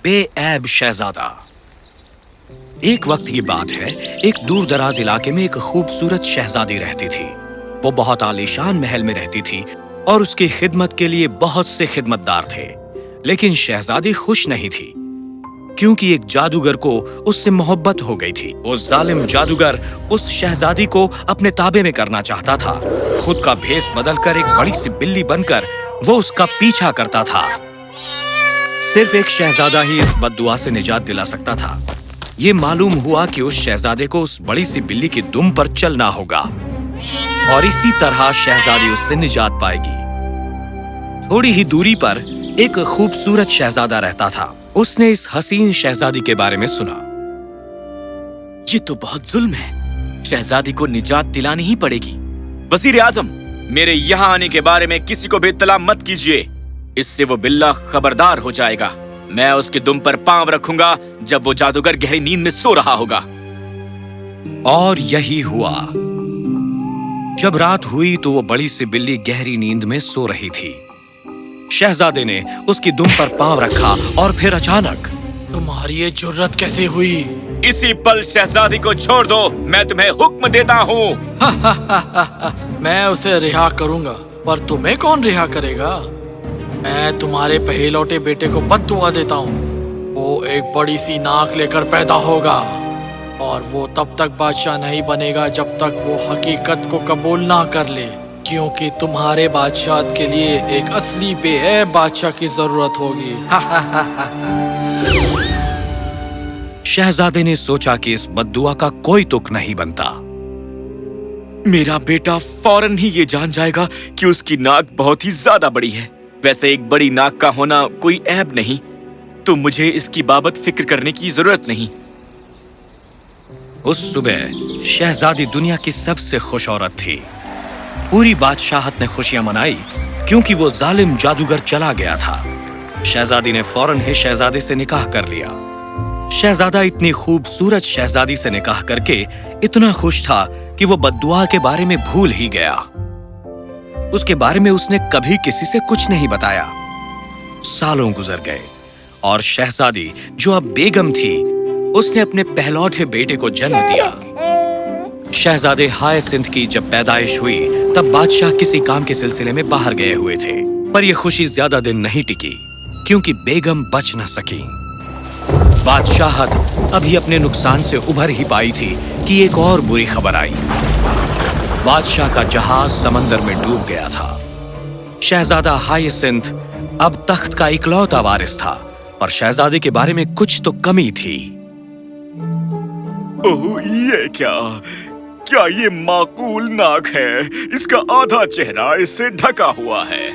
बेऐब शहजादा। एक वक्त की बात है, एक दूर दराज इलाके में एक खूबसूरत शहजादी रहती थी। वो बहुत आलीशान महल में रहती थी और उसकी खिदमत के लिए बहुत से खिदमतदार थे। लेकिन शहजादी खुश नहीं थी, क्योंकि एक जादूगर को उससे मोहब्बत हो गई थी। वो जालिम जादूगर उस शहजादी को अपने ताबे में करना चाहता था। खुद का भेष बदलकर एक बड़ी सी बिल्ली बनकर वो उसका पीछा करता था। सिर्फ एक शहजादा ही इस बद्दुआ से निजात दिला सकता था। ये मालूम हुआ कि उस शहजादे को उस बड़ी सी बिल्ली की दुम पर चलना होगा और इसी तरह शहजादी उससे निजात पाएगी। थोड़ी ही दूरी पर एक खूबसूरत शहजादा रहता था। उसने इस हसीन शहजादी के बारे में सुना। ये तो बहुत जुल्म है, शहजादी को निजात दिलानी ही पड़ेगी। वजीर आजम, मेरे यहाँ आने के बारे में किसी को भी इत्तला मत कीजिए, इससे वो बिल्ला खबरदार हो जाएगा। मैं उसके दुम पर पांव रखूंगा जब वो जादूगर गहरी नींद में सो रहा होगा। और यही हुआ। जब रात हुई तो वो बड़ी सी बिल्ली गहरी नींद में सो रही थी। शहजादे ने उसकी दुम पर पांव रखा और फिर अचानक, तुम्हारी ये जुर्रत कैसे हुई? इसी पल शहजादी को छोड़ दो, मैं तुम्हें हुक्म देता हूँ। मैं उसे रिहा करूंगा, पर तुम्हें कौन रिहा करेगा? मैं तुम्हारे पहलौटे बेटे को बद्दुआ देता हूँ। वो एक बड़ी सी नाक लेकर पैदा होगा और वो तब तक बादशाह नहीं बनेगा जब तक वो हकीकत को कबूल ना कर ले, क्योंकि तुम्हारे बादशाह के लिए एक असली बेऐब बादशाह की जरूरत होगी। शहजादे ने सोचा कि इस बद्दुआ का कोई तुक नहीं बनता। मेरा बेटा फौरन ही ये जान जाएगा कि उसकी नाक बहुत ही ज्यादा बड़ी है। वैसे एक बड़ी नाक का होना कोई ऐब नहीं, तो मुझे इसकी बाबत फिक्र करने की जरूरत नहीं। उस सुबह शहजादी दुनिया की सबसे खुश औरत थी। पूरी बादशाहत ने खुशियां मनाई क्योंकि वो जालिम जादूगर चला गया था। शहजादी ने फौरन ही शहजादे से निकाह कर लिया। शहजादा इतनी खूबसूरत शहजादी से निकाह करके इतना खुश था कि वो बद्दुआ के बारे में भूल ही गया। उसके बारे में उसने कभी किसी से कुछ नहीं बताया। सालों गुजर गए और शहजादी, जो अब बेगम थी, उसने अपने पहलौठे बेटे को जन्म दिया। शहजादे हायसिंथ की जब पैदाइश हुई तब बादशाह किसी काम के सिलसिले में बाहर गए हुए थे, पर यह खुशी ज्यादा दिन नहीं टिकी क्योंकि बेगम बच न सकी। बादशाहत अभी अपने नुकसान से उभर ही पाई थी कि एक और बुरी खबर आई। बादशाह का जहाज समंदर में डूब गया था। शहजादा हायसिंथ अब तख्त का इकलौता वारिस था, पर शहजादे के बारे में कुछ तो कमी थी। ओह, ये क्या ये माकूल नाक है? इसका आधा चेहरा इससे ढका हुआ है।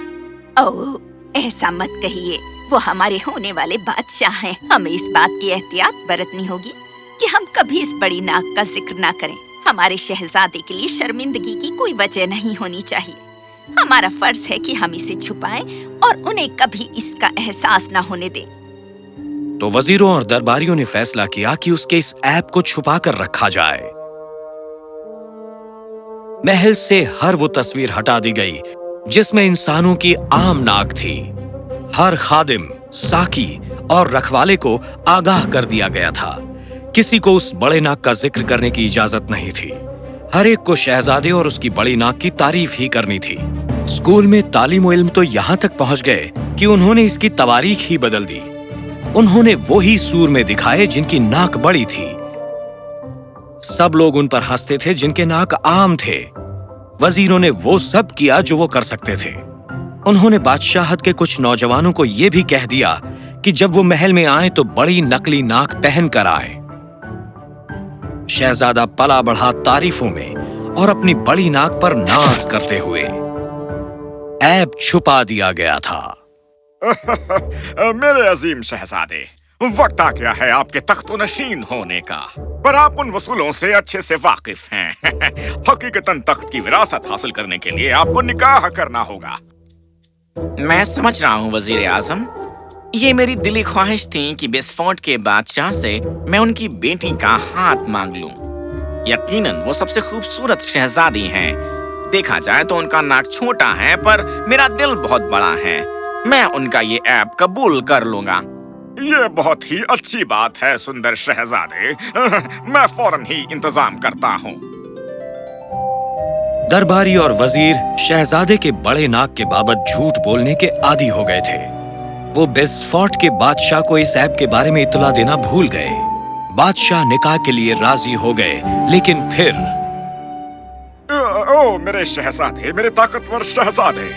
ओह, ऐसा मत कहिए, वो हमारे होने वाले बादशाह हैं। हमें इस बात की एहतियात बरतनी होगी कि हम कभी इस बड़ी नाक का जिक्र ना करें। हमारे शहजादे के लिए शर्मिंदगी की कोई वजह नहीं होनी चाहिए। हमारा फर्ज है कि हम इसे छुपाएं और उन्हें कभी इसका एहसास ना होने दें। तो वजीरों और दरबारियों ने फैसला किया कि उसके इस ऐप को छुपा कर रखा जाए। महल से हर वो तस्वीर हटा दी गई जिसमें इंसानों की आम नाक थी। हर खादिम, साकी और रखवाले को आगाह कर दिया गया था। किसी को उस बड़े नाक का जिक्र करने की इजाजत नहीं थी। हर एक को शहजादे और उसकी बड़ी नाक की तारीफ ही करनी थी। स्कूल में तालीम और इल्म तो यहाँ तक पहुँच गए कि उन्होंने इसकी तवारीख ही बदल दी। उन्होंने वो ही सूर में दिखाए जिनकी नाक बड़ी थी। सब लोग उन पर हंसते थे जिनके नाक आम थे। वजीरों ने वो सब किया जो वो कर सकते थे। उन्होंने बादशाहत के कुछ नौजवानों को ये भी कह दिया कि जब वो महल में आए तो बड़ी नकली नाक पहन कर आए। शहजादा पला बढ़ा तारीफों में और अपनी बड़ी नाक पर नाज करते हुए। ऐब छुपा दिया गया था। मेरे अजीम शहजादे, वक्त आ गया है आपके तख्त-ओ-नशीन होने का, पर आप उन वसूलों से अच्छे से वाकिफ हैं। हकीकतन तख्त की विरासत हासिल करने के लिए आपको निकाह करना होगा। मैं समझ रहा हूँ वजीर आजम, ये मेरी दिली ख्वाहिश थी कि बिस्फोट के बादशाह से मैं उनकी बेटी का हाथ मांग लूं। यकीनन वो सबसे खूबसूरत शहजादी हैं। देखा जाए तो उनका नाक छोटा है, पर मेरा दिल बहुत बड़ा है। मैं उनका ये ऐब कबूल कर लूंगा। ये बहुत ही अच्छी बात है सुंदर शहजादे। मैं फौरन ही इंतजाम करता हूँ। दरबारी और वजीर शहजादे के बड़े नाक के बाबत झूठ बोलने के आदी हो गए थे। वो बेस्फोर्ट के बादशाह को इस ऐब के बारे में इत्तला देना भूल गए। बादशाह निकाह के लिए राजी हो गए, लेकिन फिर ओ मेरे शहजादे, मेरे ताकतवर शहजादे,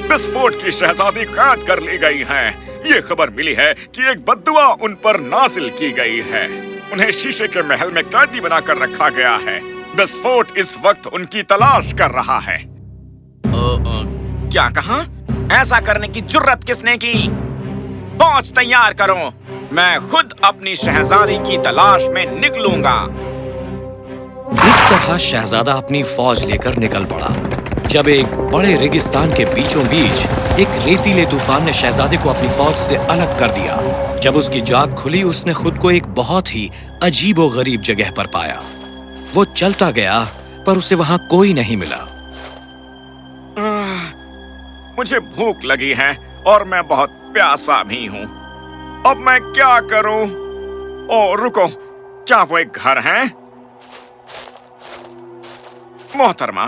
बेस्फोर्ट की शहजादी कैद कर ली गई हैं। ये खबर मिली है कि एक बद्दुआ उन पर नाजिल की गई है। उन्हें शीशे के महल में कैदी बनाकर रखा गया है। बेस्फोर्ट इस वक्त उनकी तलाश कर रहा है। क्या कहा? ऐसा करने की जुर्रत किसने की? फौज तैयार करो, मैं खुद अपनी शहजादी की तलाश में निकलूंगा। इस तरह शहजादा अपनी फौज लेकर निकल पड़ा। जब एक बड़े रेगिस्तान के बीचों बीच एक रेतीले तूफान ने शहजादे को अपनी फौज से अलग कर दिया। जब उसकी जाग खुली, उसने खुद को एक बहुत ही अजीबो-गरीब जगह पर पाया। वो चलता गया, पर उसे वहां कोई नहीं मिला। मुझे भूख लगी है और मैं बहुत प्यासा भी हूँ। अब मैं क्या करूँ? ओ रुको, क्या वो एक घर है? मोहतरमा,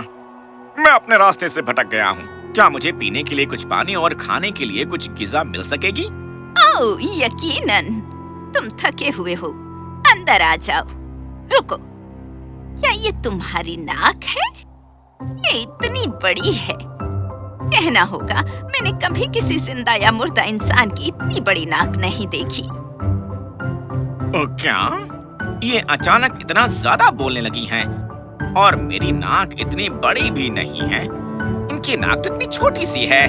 मैं अपने रास्ते से भटक गया हूँ। क्या मुझे पीने के लिए कुछ पानी और खाने के लिए कुछ गिज़ा मिल सकेगी? ओह, यकीनन। तुम थके हुए हो, अंदर आ जाओ। रुको, क्या ये तुम्हारी नाक है? ये इतनी बड़ी है। कहना होगा मैंने कभी किसी जिंदा या मुर्दा इंसान की इतनी बड़ी नाक नहीं देखी। क्या ये अचानक इतना ज्यादा बोलने लगी हैं? और मेरी नाक इतनी बड़ी भी नहीं है। इनकी नाक तो इतनी छोटी सी है।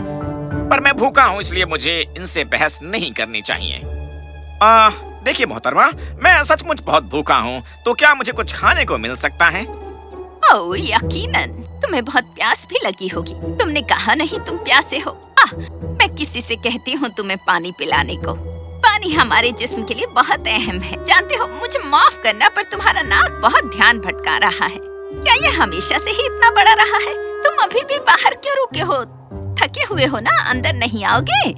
पर मैं भूखा हूँ, इसलिए मुझे इनसे बहस नहीं करनी चाहिए। देखिए मोहतरमा, मैं सचमुच बहुत भूखा हूँ, तो क्या मुझे कुछ खाने को मिल सकता है? ओह, यकीनन। तुम्हें बहुत प्यास भी लगी होगी। तुमने कहा नहीं तुम प्यासे हो। मैं किसी से कहती हूँ तुम्हें पानी पिलाने को। पानी हमारे जिस्म के लिए बहुत अहम है। जानते हो, मुझे माफ करना, पर तुम्हारा नाक बहुत ध्यान भटका रहा है। क्या ये हमेशा से ही इतना बड़ा रहा है? तुम अभी भी बाहर क्यों रुके हो? थके हुए हो ना? अंदर नहीं आओगे?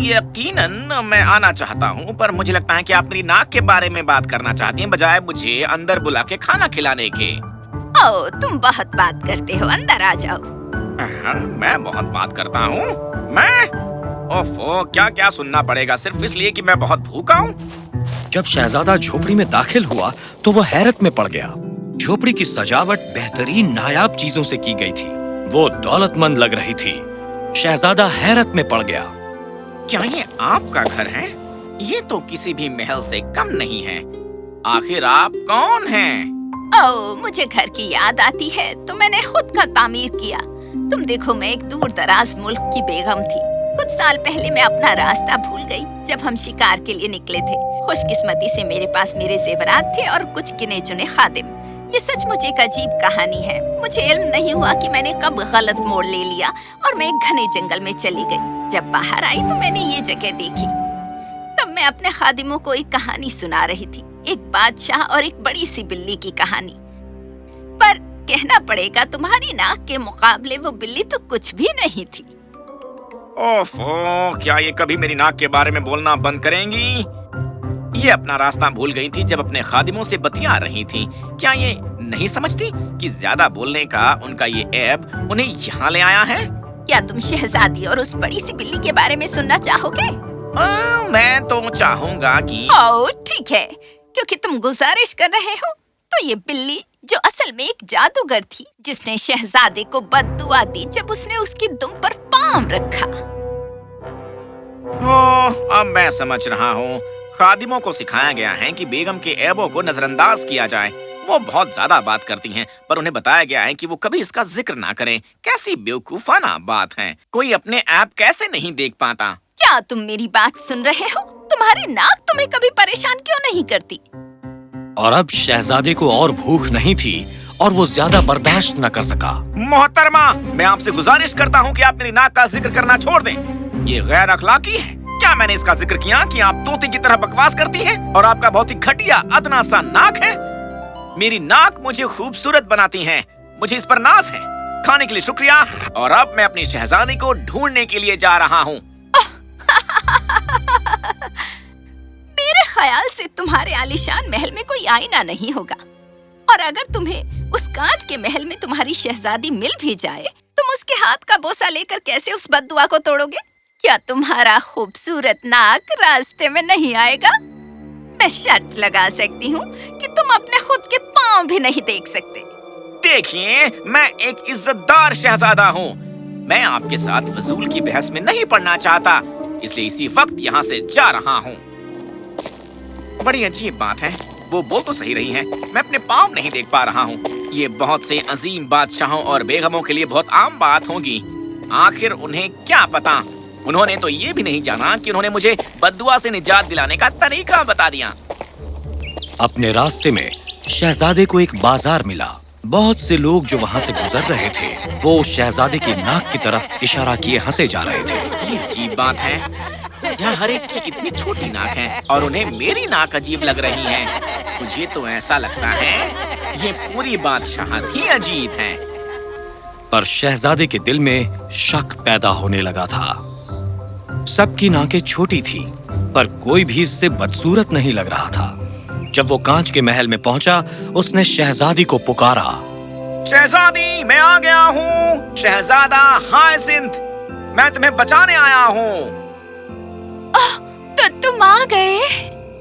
यकीनन मैं आना चाहता हूँ, पर मुझे लगता है कि आप मेरी नाक के बारे में बात करना चाहती हैं, बजाय मुझे अंदर बुला के खाना खिलाने के। ओह, तुम बहुत बात करते हो। अंदर आ जाओ। मैं बहुत बात करता हूँ? ओफो, क्या क्या सुनना पड़ेगा सिर्फ इसलिए कि मैं बहुत भूखा हूँ? जब शहजादा झोपड़ी में दाखिल हुआ तो वो हैरत में पड़ गया। झोपड़ी की सजावट बेहतरीन नायाब चीजों से की गई थी। वो दौलतमंद लग रही थी। शहजादा हैरत में पड़ गया। क्या ये आपका घर है? ये तो किसी भी महल से कम नहीं है। आखिर आप कौन हैं? ओह, मुझे घर की याद आती है तो मैंने खुद का तामीर किया। तुम देखो, मैं एक दूर दराज मुल्क की बेगम थी। कुछ साल पहले मैं अपना रास्ता भूल गई जब हम शिकार के लिए निकले थे। खुशकिस्मती से मेरे पास मेरे जेवरात थे और कुछ गिने चुने खादिम। ये सचमुच एक अजीब कहानी है। मुझे इल्म नहीं हुआ कि मैंने कब गलत मोड़ ले लिया और मैं एक घने जंगल में चली गई। जब बाहर आई तो मैंने ये जगह देखी। तब मैं अपने खादिमों को एक कहानी सुना रही थी, एक बादशाह और एक बड़ी सी बिल्ली की कहानी। पर कहना पड़ेगा, तुम्हारी नाक के मुकाबले वो बिल्ली तो कुछ भी नहीं थी। ओफो, क्या ये कभी मेरी नाक के बारे में बोलना बंद करेंगी? ये अपना रास्ता भूल गई थी जब अपने खादिमों से बतिया रही थी। क्या ये नहीं समझती कि ज्यादा बोलने का उनका ये ऐब उन्हें यहाँ ले आया है? क्या तुम शहजादी और उस बड़ी सी बिल्ली के बारे में सुनना चाहोगे? मैं तो चाहूँगा कि ओह, ठीक है। क्योंकि तुम गुजारिश कर रहे हो, तो ये बिल्ली जो असल में एक जादूगर थी, जिसने शहजादे को बद्दुआ दी जब उसने उसकी दुम पर पाम रखा। अब मैं समझ रहा हूँ। खादिमों को सिखाया गया है कि बेगम के ऐबों को नजरअंदाज किया जाए। वो बहुत ज्यादा बात करती हैं, पर उन्हें बताया गया है कि वो कभी इसका जिक्र ना करें। कैसी बेवकूफाना बात है। कोई अपने ऐब कैसे नहीं देख पाता? क्या तुम मेरी बात सुन रहे हो? तुम्हारी नाक तुम्हें कभी परेशान क्यों नहीं करती? और अब शहजादे को और भूख नहीं थी और वो ज्यादा बर्दाश्त न कर सका। मोहतरमा, मैं आपसे गुजारिश करता हूँ कि आप मेरी नाक का जिक्र करना छोड़ दें। ये गैर अखलाकी है। क्या मैंने इसका जिक्र किया कि आप तोते की तरह बकवास करती हैं और आपका बहुत ही घटिया अदना सा नाक है? मेरी नाक मुझे खूबसूरत बनाती है। मुझे इस पर नाज है। खाने के लिए शुक्रिया। और अब मैं अपनी शहजादी को ढूंढने के लिए जा रहा हूँ। ख्याल से तुम्हारे आलीशान महल में कोई आईना नहीं होगा, और अगर तुम्हें उस कांच के महल में तुम्हारी शहजादी मिल भी जाए, तुम उसके हाथ का बोसा लेकर कैसे उस बद्दुआ को तोड़ोगे? क्या तुम्हारा खूबसूरत नाक रास्ते में नहीं आएगा? मैं शर्त लगा सकती हूँ कि तुम अपने खुद के पाँव भी नहीं देख सकते। देखिए, मैं एक इज्जतदार शहजादा हूँ। मैं आपके साथ फजूल की बहस में नहीं पड़ना चाहता, इसलिए इसी वक्त यहाँ से जा रहा हूँ। बड़ी अजीब बात है, वो बोल तो सही रही हैं, मैं अपने पाँव नहीं देख पा रहा हूँ। ये बहुत से अजीम बादशाहों और बेगमों के लिए बहुत आम बात होगी। आखिर उन्हें क्या पता, उन्होंने तो ये भी नहीं जाना कि उन्होंने मुझे बद्दुआ से निजात दिलाने का तरीका बता दिया। अपने रास्ते में शहजादे को एक बाजार मिला। बहुत से लोग जो वहाँ से गुजर रहे थे, वो शहजादे की नाक की तरफ इशारा किए हंसे जा रहे थे। ये अजीब बात है, यहाँ हर एक की इतनी छोटी नाक है और उन्हें मेरी नाक अजीब लग रही है। मुझे तो ऐसा लगता है ये पूरी बादशाहत ही अजीब है। पर शहजादे के दिल में शक पैदा होने लगा था। सबकी नाकें छोटी थी, पर कोई भी इससे बदसूरत नहीं लग रहा था। जब वो कांच के महल में पहुंचा, उसने शहजादी को पुकारा। शहजादी, मैं आ गया हूँ। शहजादा हायसिंथ, मैं तुम्हें बचाने आया हूँ। तो तुम आ गए,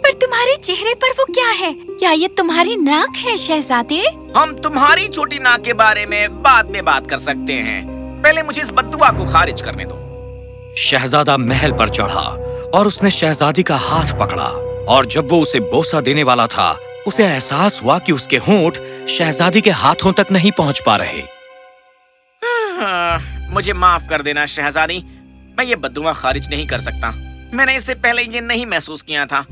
पर तुम्हारे चेहरे पर वो क्या है? क्या ये तुम्हारी नाक है शहजादे? हम तुम्हारी छोटी नाक के बारे में बाद में बात कर सकते हैं, पहले मुझे इस बद्दुआ को खारिज करने दो। शहजादा महल पर चढ़ा और उसने शहजादी का हाथ पकड़ा, और जब वो उसे बोसा देने वाला था, उसे एहसास हुआ कि उसके होंठ शहजादी के हाथों तक नहीं पहुंच पा रहे। मुझे माफ कर देना शहजादी, मैं ये बद्दुआ खारिज नहीं कर सकता। मैंने इससे पहले ये नहीं महसूस किया था।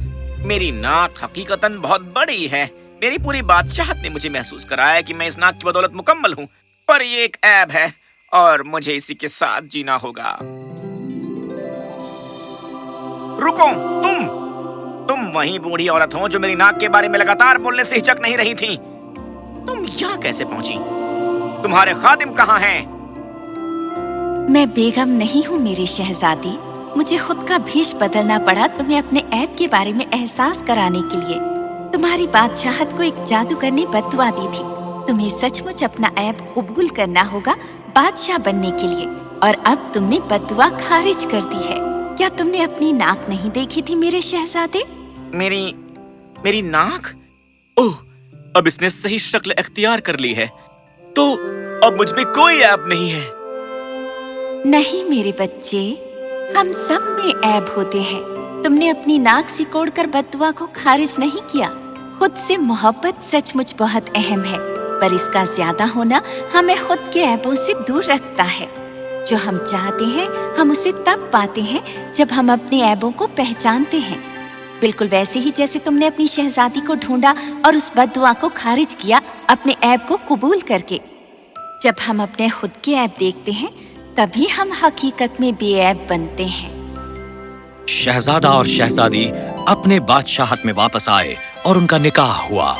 मेरी नाक हकीकतन बहुत बड़ी है। मेरी पूरी बादशाहत ने मुझे महसूस कराया कि मैं इस नाक की बदौलत मुकम्मल हूँ, पर ये एक ऐब है और मुझे इसी के साथ जीना होगा। रुको, तुम वही बूढ़ी औरत हो जो मेरी नाक के बारे में लगातार बोलने से हिचक नहीं रही थी। तुम यहाँ कैसे पहुंची? तुम्हारे खादिम कहाँ हैं? मैं बेगम नहीं हूँ मेरी शहजादी। मुझे खुद का भेष बदलना पड़ा तुम्हें अपने ऐब के बारे में एहसास कराने के लिए। तुम्हारी बादशाहत को एक जादूगर ने बद्दुआ दी थी। तुम्हें सचमुच अपना ऐब कबूल करना होगा बादशाह बनने के लिए, और अब तुमने बद्दुआ खारिज कर दी है। क्या तुमने अपनी नाक नहीं देखी थी मेरे शहजादे? मेरी नाक? ओह, अब इसने सही शक्ल इख्तियार कर ली है, तो अब मुझ में कोई ऐब नहीं है। नहीं मेरे बच्चे, हम सब में ऐब होते हैं। तुमने अपनी नाक सिकोड़कर बद्दुआ को खारिज नहीं किया। खुद से मोहब्बत सचमुच बहुत अहम है, पर इसका ज्यादा होना हमें खुद के ऐबों से दूर रखता है। जो हम चाहते हैं, हम उसे तब पाते हैं जब हम अपने ऐबों को पहचानते हैं। बिल्कुल वैसे ही जैसे तुमने अपनी शहजादी को ढूंढा और उस बद्दुआ को खारिज किया अपने ऐब को कबूल करके। जब हम अपने खुद के ऐब देखते हैं, तभी हम हकीकत में बेऐब बनते हैं। शहजादा और शहजादी अपने बादशाहत में वापस आए और उनका निकाह हुआ।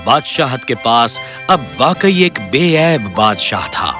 बादशाहत के पास अब वाकई एक बेऐब बादशाह था।